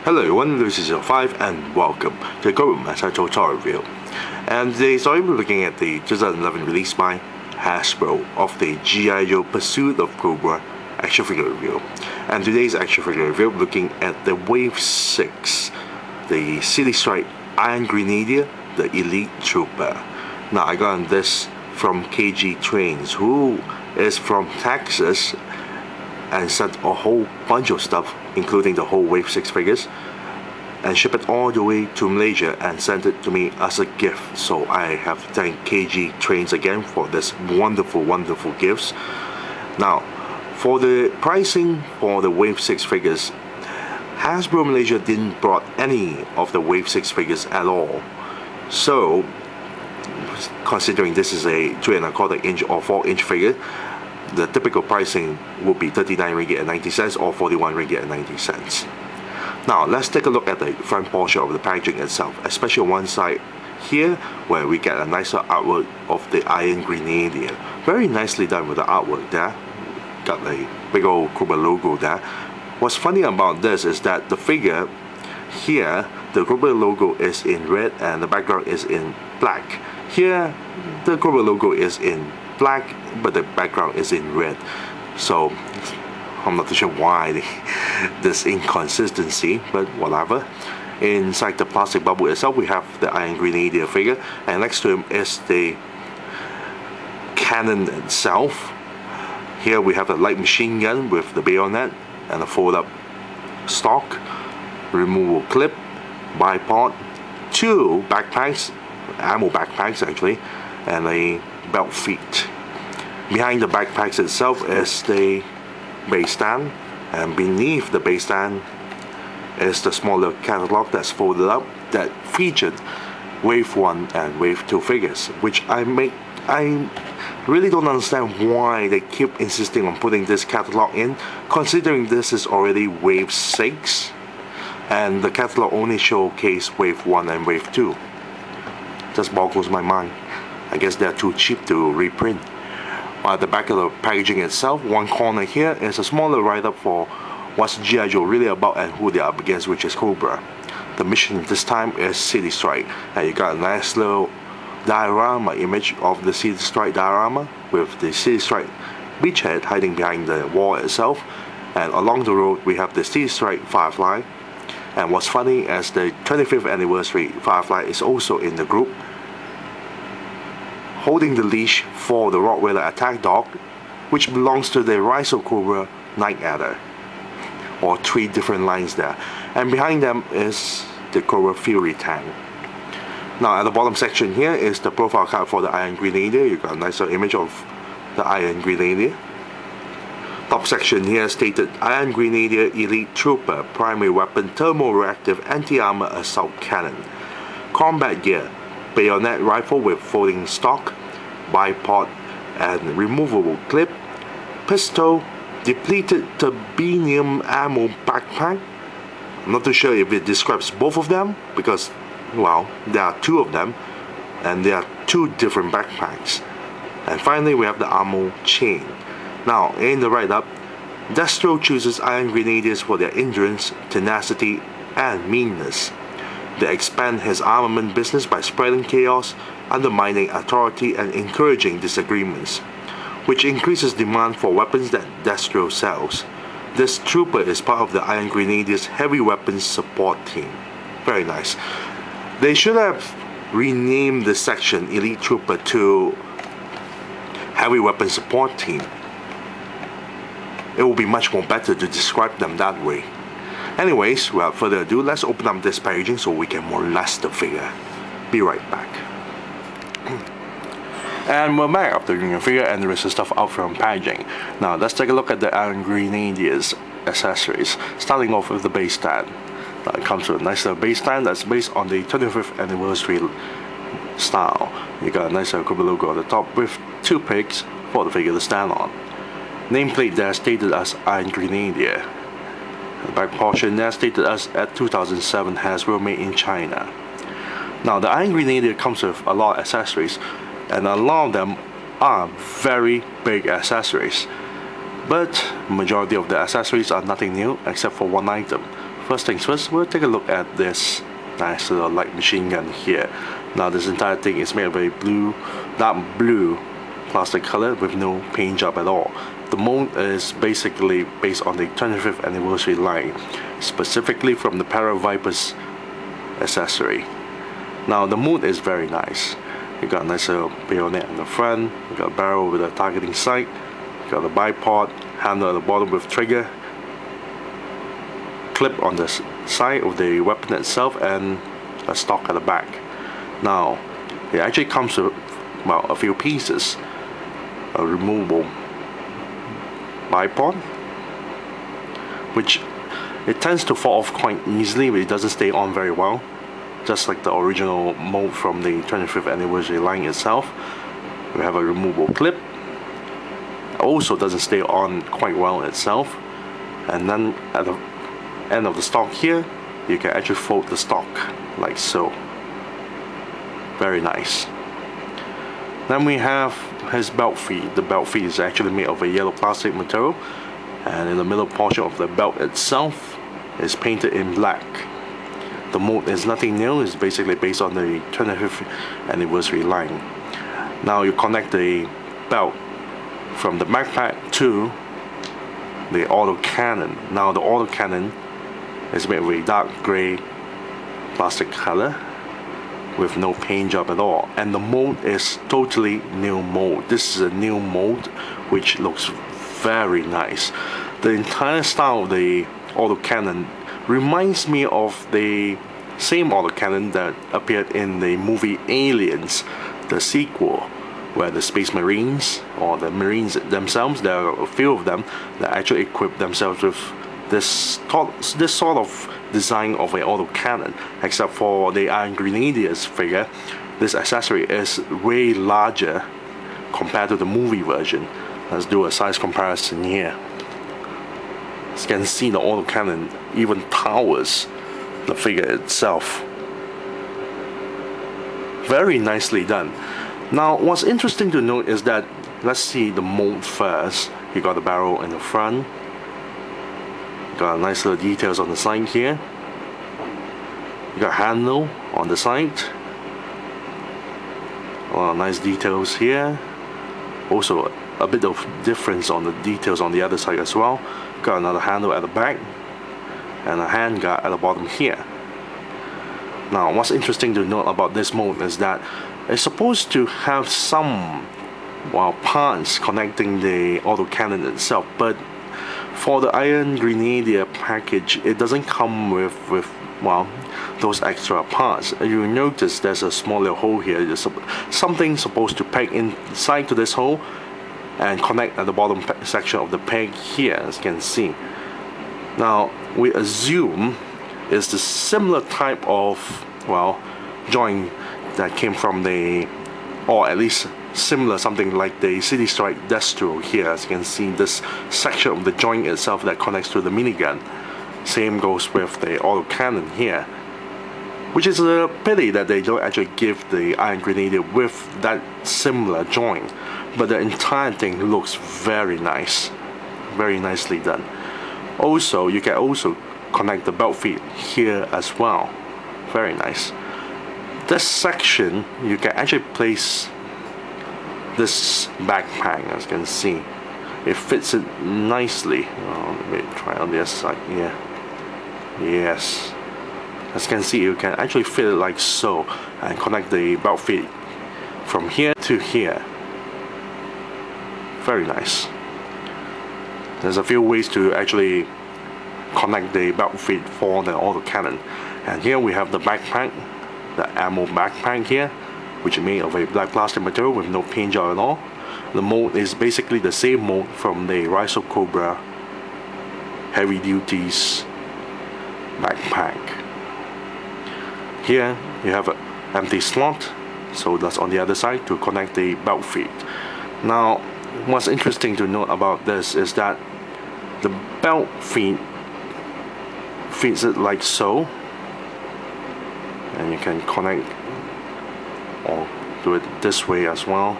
Hello everyone, this is 05 and welcome to the Cobra Series tutorial review. And today so I'm looking at the 2011 release by Hasbro of the G.I. Joe Pursuit of Cobra action figure review. And today's action figure review looking at the Wave 6, the City Strike Iron Grenadier, the Elite Trooper. Now I got this from KG Trains, who is from Texas, and sent a whole bunch of stuff, including the whole Wave 6 figures, and shipped it all the way to Malaysia and sent it to me as a gift. So I have to thank KG Trains again for this wonderful gifts. Now, for the pricing for the Wave 6 figures, Hasbro Malaysia didn't brought any of the Wave 6 figures at all. So, considering this is a 3¼ inch or 4-inch figure, the typical pricing would be 39 ringgit and 90 cents or 41 ringgit and 90 cents. Now let's take a look at the front portion of the packaging itself, especially on one side here where we get a nicer artwork of the Iron Grenadier. Very nicely done with the artwork there. Got the big old Cobra logo there. What's funny about this is that the figure here, the Cobra logo is in red and the background is in black. Here the Cobra logo is in black but the background is in red, so I'm not too sure why this inconsistency, but whatever. Inside the plastic bubble itself we have the Iron Grenadier figure, and next to him is the cannon itself. Here we have a light machine gun with the bayonet and a fold-up stock, removable clip, bipod, 2 backpacks, ammo backpacks actually, and a belt feet. Behind the backpacks itself is the base stand, and beneath the base stand is the smaller catalog that's folded up that featured Wave 1 and Wave 2 figures, which I really don't understand why they keep insisting on putting this catalog in, considering this is already Wave 6 and the catalog only showcase Wave 1 and Wave 2. Just boggles my mind. I guess they're too cheap to reprint. At the back of the packaging itself, one corner here is a smaller write-up for what's G.I. Joe really about and who they're up against, which is Cobra. The mission this time is City Strike, and you got a nice little diorama image of the City Strike diorama with the City Strike beachhead hiding behind the wall itself, and along the road we have the City Strike Firefly. And what's funny is the 25th anniversary Firefly is also in the group, holding the leash for the Rottweiler attack dog, which belongs to the Rise of Cobra Night Adder, or 3 different lines there. And behind them is the Cobra Fury tank. Now at the bottom section here is the profile card for the Iron Grenadier. You got a nicer image of the Iron Grenadier. Top section here stated Iron Grenadier Elite Trooper, primary weapon thermoreactive anti-armor assault cannon. Combat gear: bayonet rifle with folding stock, bipod and removable clip, pistol, depleted turbinium ammo backpack. I'm not too sure if it describes both of them because, well, there are 2 of them and there are 2 different backpacks. And finally we have the ammo chain. Now in the write-up, Destro chooses Iron Grenadiers for their endurance, tenacity and meanness. They expand his armament business by spreading chaos, undermining authority and encouraging disagreements, which increases demand for weapons that Destro sells. This trooper is part of the Iron Grenadier's heavy weapons support team. Very nice. They should have renamed this section Elite Trooper to Heavy Weapons Support Team. It will be much more better to describe them that way. Anyways, without further ado, let's open up this packaging so we can molest the figure. Be right back. And we're back after doing a figure and the rest of stuff out from packaging. Now let's take a look at the Iron Grenadier's accessories, starting off with the base stand. Now it comes with a nice little base stand that's based on the 25th anniversary style. You got a nice little Cobra logo on the top with 2 pegs for the figure to stand on. Nameplate there stated as Iron Grenadier. The back portion there stated as at 2007 Hasbro made in China. Now the Iron Grenadier comes with a lot of accessories, and a lot of them are very big accessories. but majority of the accessories are nothing new except for one item. first things first, we'll take a look at this nice little light machine gun here. Now this entire thing is made of a dark blue plastic color with no paint job at all. The mold is basically based on the 25th anniversary line, specifically from the Para Vipers accessory. Now the mold is very nice. You got a nice little bayonet in the front, you got a barrel with a targeting sight, you got a bipod, handle at the bottom with trigger, clip on the side of the weapon itself, and a stock at the back. Now it actually comes with, well, a few pieces. A removable bipod, which it tends to fall off quite easily, but it doesn't stay on very well, just like the original mold from the 25th anniversary line itself. We have a removable clip, also doesn't stay on quite well itself, and then at the end of the stock here, you can actually fold the stock like so. Very nice. Then we have his belt feet. The belt feet is actually made of a yellow plastic material, and in the middle portion of the belt itself is painted in black. The mold is nothing new, it's basically based on the 25th anniversary line. Now you connect the belt from the backpack to the Autocannon. Now the Autocannon is made with a dark grey plastic color with no paint job at all, and the mold is totally new mold. This is a new mold which looks very nice. The entire style of the Autocannon reminds me of the same Autocannon that appeared in the movie Aliens, the sequel, where the Space Marines, or the Marines themselves, there are a few of them that actually equip themselves with this sort of design of an autocannon. Except for the Iron Grenadier's figure, this accessory is way larger compared to the movie version. Let's do a size comparison here. As you can see, the autocannon even towers the figure itself. Very nicely done. Now what's interesting to note is that, let's see the mold first. You got the barrel in the front, got nice little details on the side here. You got handle on the side. Nice details here. Also a bit of difference on the details on the other side as well. Got another handle at the back and a handguard at the bottom here. Now what's interesting to note about this mold is that it's supposed to have some, well, parts connecting the autocannon itself, but for the Iron Grenadier package, it doesn't come with well, those extra parts. You notice there's a small little hole here. There's something supposed to peg inside to this hole and connect at the bottom section of the peg here, as you can see. Now we assume it's the similar type of, well, joint that came from the, or at least similar, something like the City Strike Destro here. As you can see, this section of the joint itself that connects to the minigun. Same goes with the autocannon here, which is a pity that they don't actually give the Iron Grenadier with that similar joint. But the entire thing looks very nice, very nicely done. Also, you can also connect the belt feet here as well. Very nice. This section, you can actually place this backpack, as you can see. It fits it nicely. Let me try on the other side here. Yes. As you can see, you can actually fit it like so and connect the belt feet from here to here. Very nice. There's a few ways to actually connect the belt feet for the autocannon. And here we have the backpack, the ammo backpack here, which is made of a black plastic material with no paint job at all. The mold is basically the same mold from the Rise of Cobra Heavy Duties backpack. Here you have an empty slot, so that's on the other side to connect the belt feet. Now what's interesting to note about this is that the belt feet fits it like so, and you can connect or do it this way as well,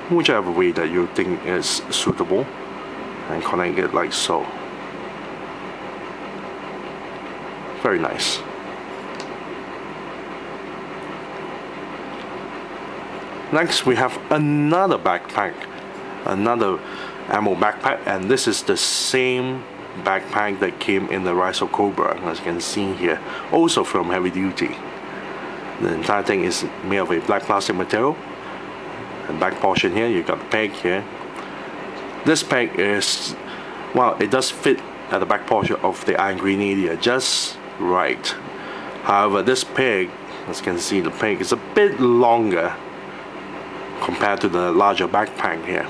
whichever way that you think is suitable, and connect it like so. Very nice. Next we have another backpack, another ammo backpack, and this is the same backpack that came in the Rise of Cobra, as you can see here, also from Heavy Duty. The entire thing is made of a black plastic material. And back portion here, you got the peg here. This peg is, well, it does fit at the back portion of the Iron Grenadier just right. However, this peg, as you can see, the peg is a bit longer compared to the larger backpack here.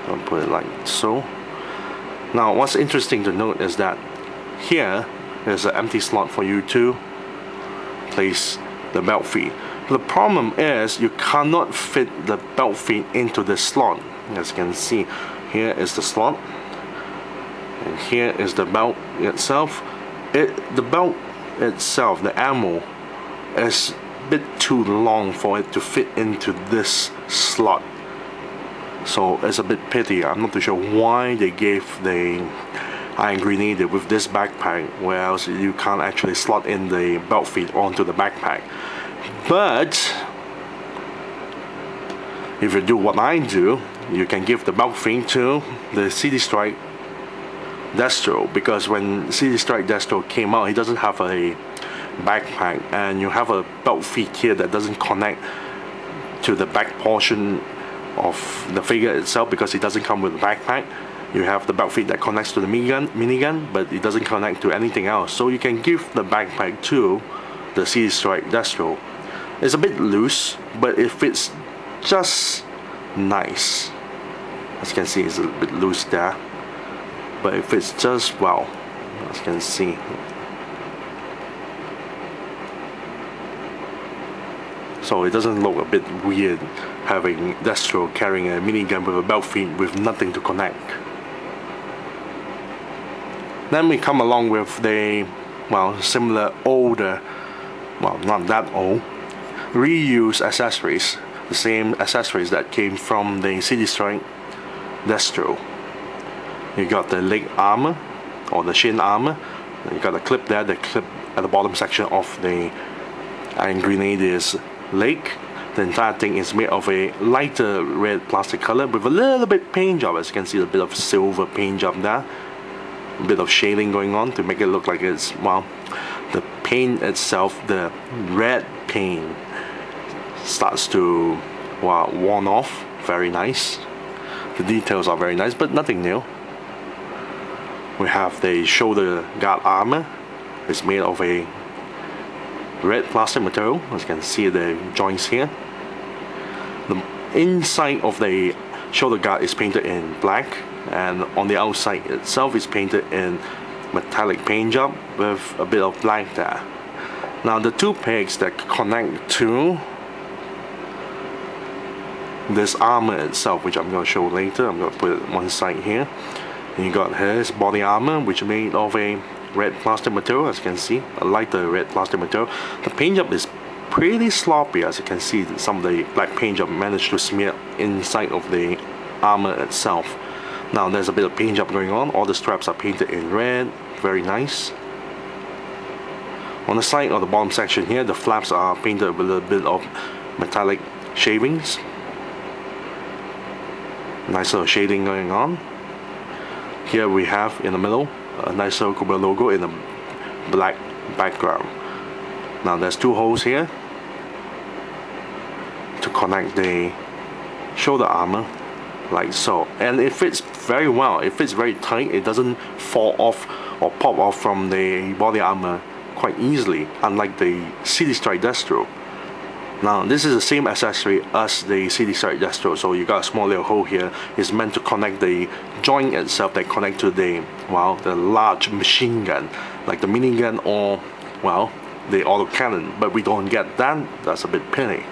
I'll put it like so. Now, what's interesting to note is that here there's an empty slot for you to place the belt feed. The problem is you cannot fit the belt feed into the slot. As you can see, here is the slot, and here is the belt itself. The belt itself, the ammo, is a bit too long for it to fit into this slot. So it's a bit pity. I'm not too sure why they gave the Iron Grenadier with this backpack, whereas you can't actually slot in the belt feed onto the backpack. But if you do what I do, you can give the belt feed to the City Strike Destro, because when City Strike Destro came out, he doesn't have a backpack, and you have a belt feed here that doesn't connect to the back portion of the figure itself, because it doesn't come with a backpack. You have the belt feed that connects to the minigun, but it doesn't connect to anything else. So you can give the backpack to the City Strike Destro. It's a bit loose, but it fits just nice. As you can see, it's a bit loose there, but it fits just well, as you can see. So it doesn't look a bit weird having Destro carrying a minigun with a belt feed with nothing to connect. Then we come along with the, well, similar older, well, not that old, reused accessories. The same accessories that came from the City Strike Destro. You got the leg armor, or the shin armor. You got a clip there, the clip at the bottom section of the Iron Grenadier's leg. The entire thing is made of a lighter red plastic color with a little bit paint job. As you can see, a bit of silver paint job there, a bit of shading going on to make it look like it's, well, the paint itself, the red paint starts to, well, worn off. Very nice. The details are very nice, but nothing new. We have the shoulder guard armor. It's made of a red plastic material. As you can see, the joints here. The inside of the shoulder guard is painted in black, and on the outside itself is painted in metallic paint job with a bit of black there. Now the two pegs that connect to this armor itself, which I'm going to show later, I'm going to put it on one side here. And you got his body armor, which is made of a red plastic material, as you can see, a lighter red plastic material. The paint job is pretty sloppy, as you can see. Some of the black paint job managed to smear inside of the armor itself. Now there's a bit of paint job going on. All the straps are painted in red. Very nice. On the side of the bottom section here, the flaps are painted with a bit of metallic shavings. Nice little shading going on. Here we have in the middle a nice little Cobra logo in a black background. Now there's two holes here to connect the shoulder armor, like so, and it fits very well. It fits very tight. It doesn't fall off or pop off from the body armor quite easily, unlike the City Strike Destro. Now this is the same accessory as the City Strike Destro, so you got a small little hole here. It's meant to connect the joint itself that connect to the, well, the large machine gun, like the minigun or, well, the autocannon, but we don't get that. That's a bit pity.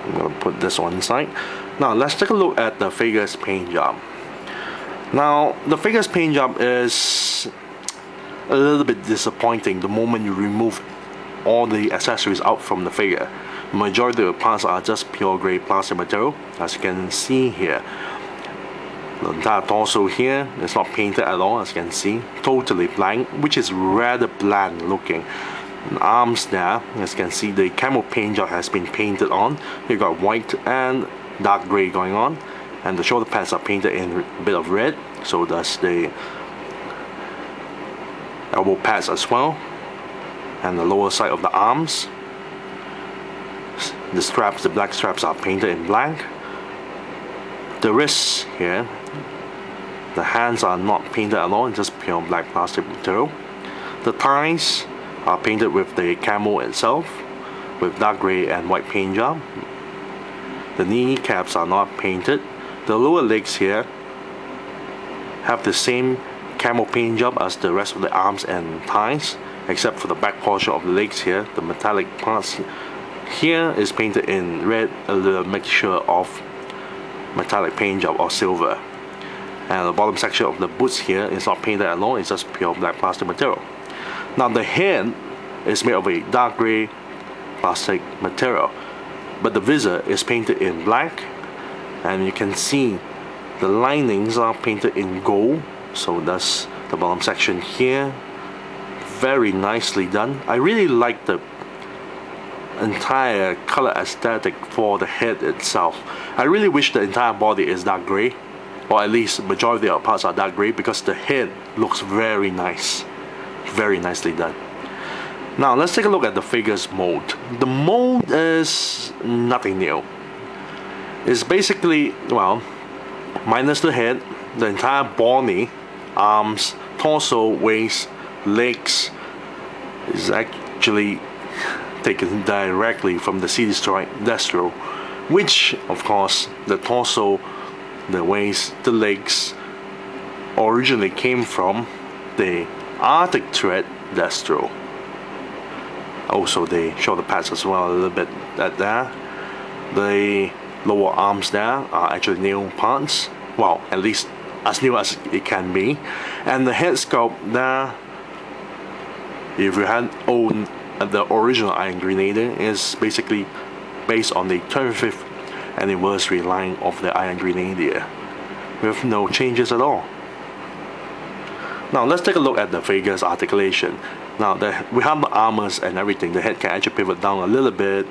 I'm gonna put this one inside. Now let's take a look at the figure's paint job. Now the figure's paint job is a little bit disappointing the moment you remove all the accessories out from the figure. Majority of the parts are just pure gray plastic material, as you can see here. The entire torso here is not painted at all, as you can see, totally blank, which is rather bland looking. The arms there, as you can see, the camo paint job has been painted on. You got white and dark grey going on, and the shoulder pads are painted in a bit of red, so does the elbow pads as well, and the lower side of the arms. The straps, the black straps, are painted in black. The wrists here, the hands are not painted at all, just pure black plastic material. The thighs are painted with the camo itself, with dark grey and white paint job. The knee caps are not painted. The lower legs here have the same camo paint job as the rest of the arms and thighs, except for the back portion of the legs here. The metallic parts here is painted in red, a little mixture of metallic paint job or silver. And the bottom section of the boots here is not painted at all, it's just pure black plastic material. Now the head is made of a dark grey plastic material, but the visor is painted in black, and you can see the linings are painted in gold, so that's the bottom section here. Very nicely done. I really like the entire color aesthetic for the head itself. I really wish the entire body is dark grey, or at least the majority of parts are dark grey, because the head looks very nice, very nicely done. Now let's take a look at the figure's mold. The mold is nothing new. It's basically, well, minus the head, the entire body, arms, torso, waist, legs is actually taken directly from the City Strike Destro, which of course the torso, the waist, the legs originally came from the Arctic Thread Destro. Also the shoulder pads as well, a little bit at there. The lower arms there are actually new parts, well, at least as new as it can be. And the head sculpt there, if you had owned the original Iron Grenadier, is basically based on the 25th anniversary line of the Iron Grenadier, with no changes at all. Now let's take a look at the figure's articulation. Now we have the armors and everything. The head can actually pivot down a little bit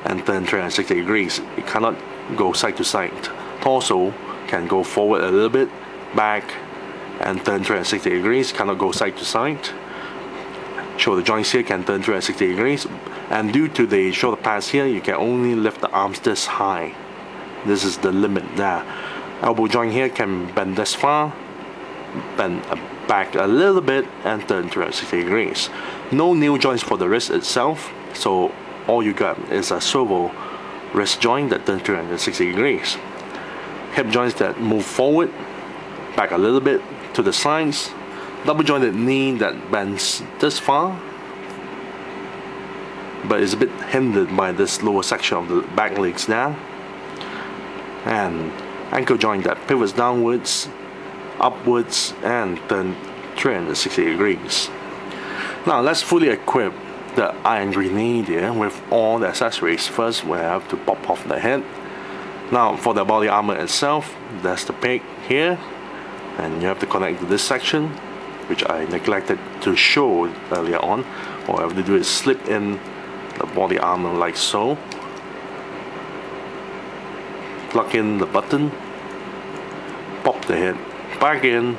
and turn 360 degrees. It cannot go side to side. Torso can go forward a little bit, back, and turn 360 degrees. Cannot go side to side. Shoulder joints here can turn 360 degrees, and due to the shoulder pads here, you can only lift the arms this high. This is the limit there. Elbow joint here can bend this far, bend back a little bit, and turn 360 degrees. No new joints for the wrist itself, so all you got is a swivel wrist joint that turns 360 degrees. Hip joints that move forward, back a little bit to the sides. Double jointed knee that bends this far, but is a bit hindered by this lower section of the back legs there. And ankle joint that pivots downwards, upwards, and turn 360 degrees. Now let's fully equip the Iron Grenadier with all the accessories. First we have to pop off the head. Now for the body armor itself, there's the peg here, and you have to connect to this section, which I neglected to show earlier on. All I have to do is slip in the body armor like so, plug in the button, pop the head back in,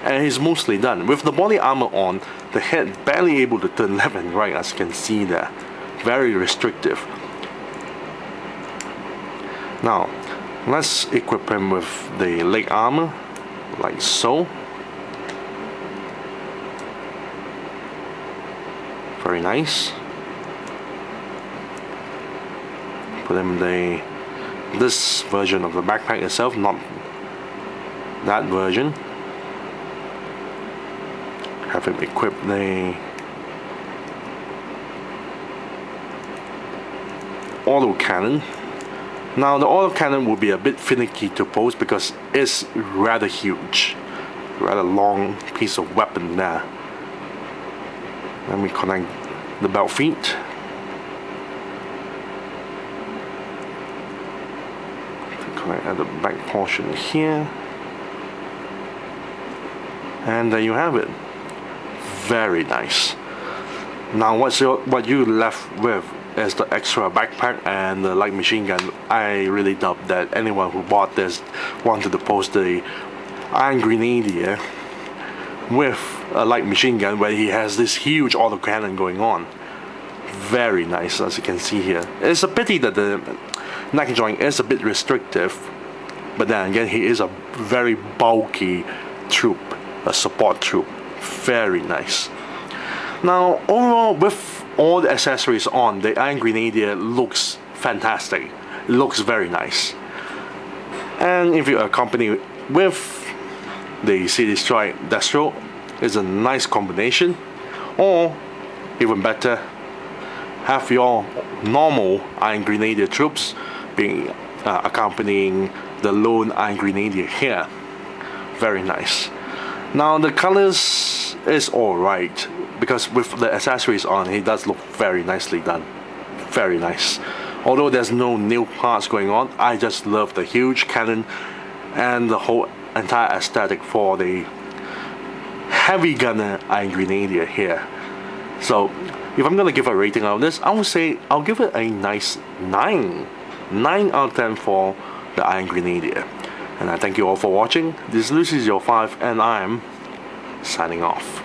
and it's mostly done. With the body armor on, the head barely able to turn left and right, as you can see there. Very restrictive. Now let's equip him with the leg armor like so. Very nice. Put him this version of the backpack itself, not that version. Have him equip the Autocannon. Now the Autocannon will be a bit finicky to pose because it's rather huge, rather long piece of weapon there. Let me connect the belt feet. Connect at the back portion here. And there you have it. Very nice. Now what you left with is the extra backpack and the light machine gun. I really doubt that anyone who bought this wanted to post the Iron Grenadier with a light machine gun where he has this huge autocannon going on. Very nice, as you can see here. It's a pity that the neck joint is a bit restrictive, but then again, he is a very bulky troop, a support troop. Very nice. Now overall, with all the accessories on, the Iron Grenadier looks fantastic. It looks very nice. And if you accompany with the City Strike Destro, it's a nice combination. Or even better, have your normal Iron Grenadier troops being accompanying the lone Iron Grenadier here. Very nice. Now the colors is alright, because with the accessories on, he does look very nicely done. Very nice. Although there's no new parts going on, I just love the huge cannon and the whole entire aesthetic for the heavy gunner Iron Grenadier here. So if I'm gonna give a rating out of this, I would say I'll give it a nice 9 out of 10 for the Iron Grenadier. And I thank you all for watching. This is Lucy's Your 5, and I'm signing off.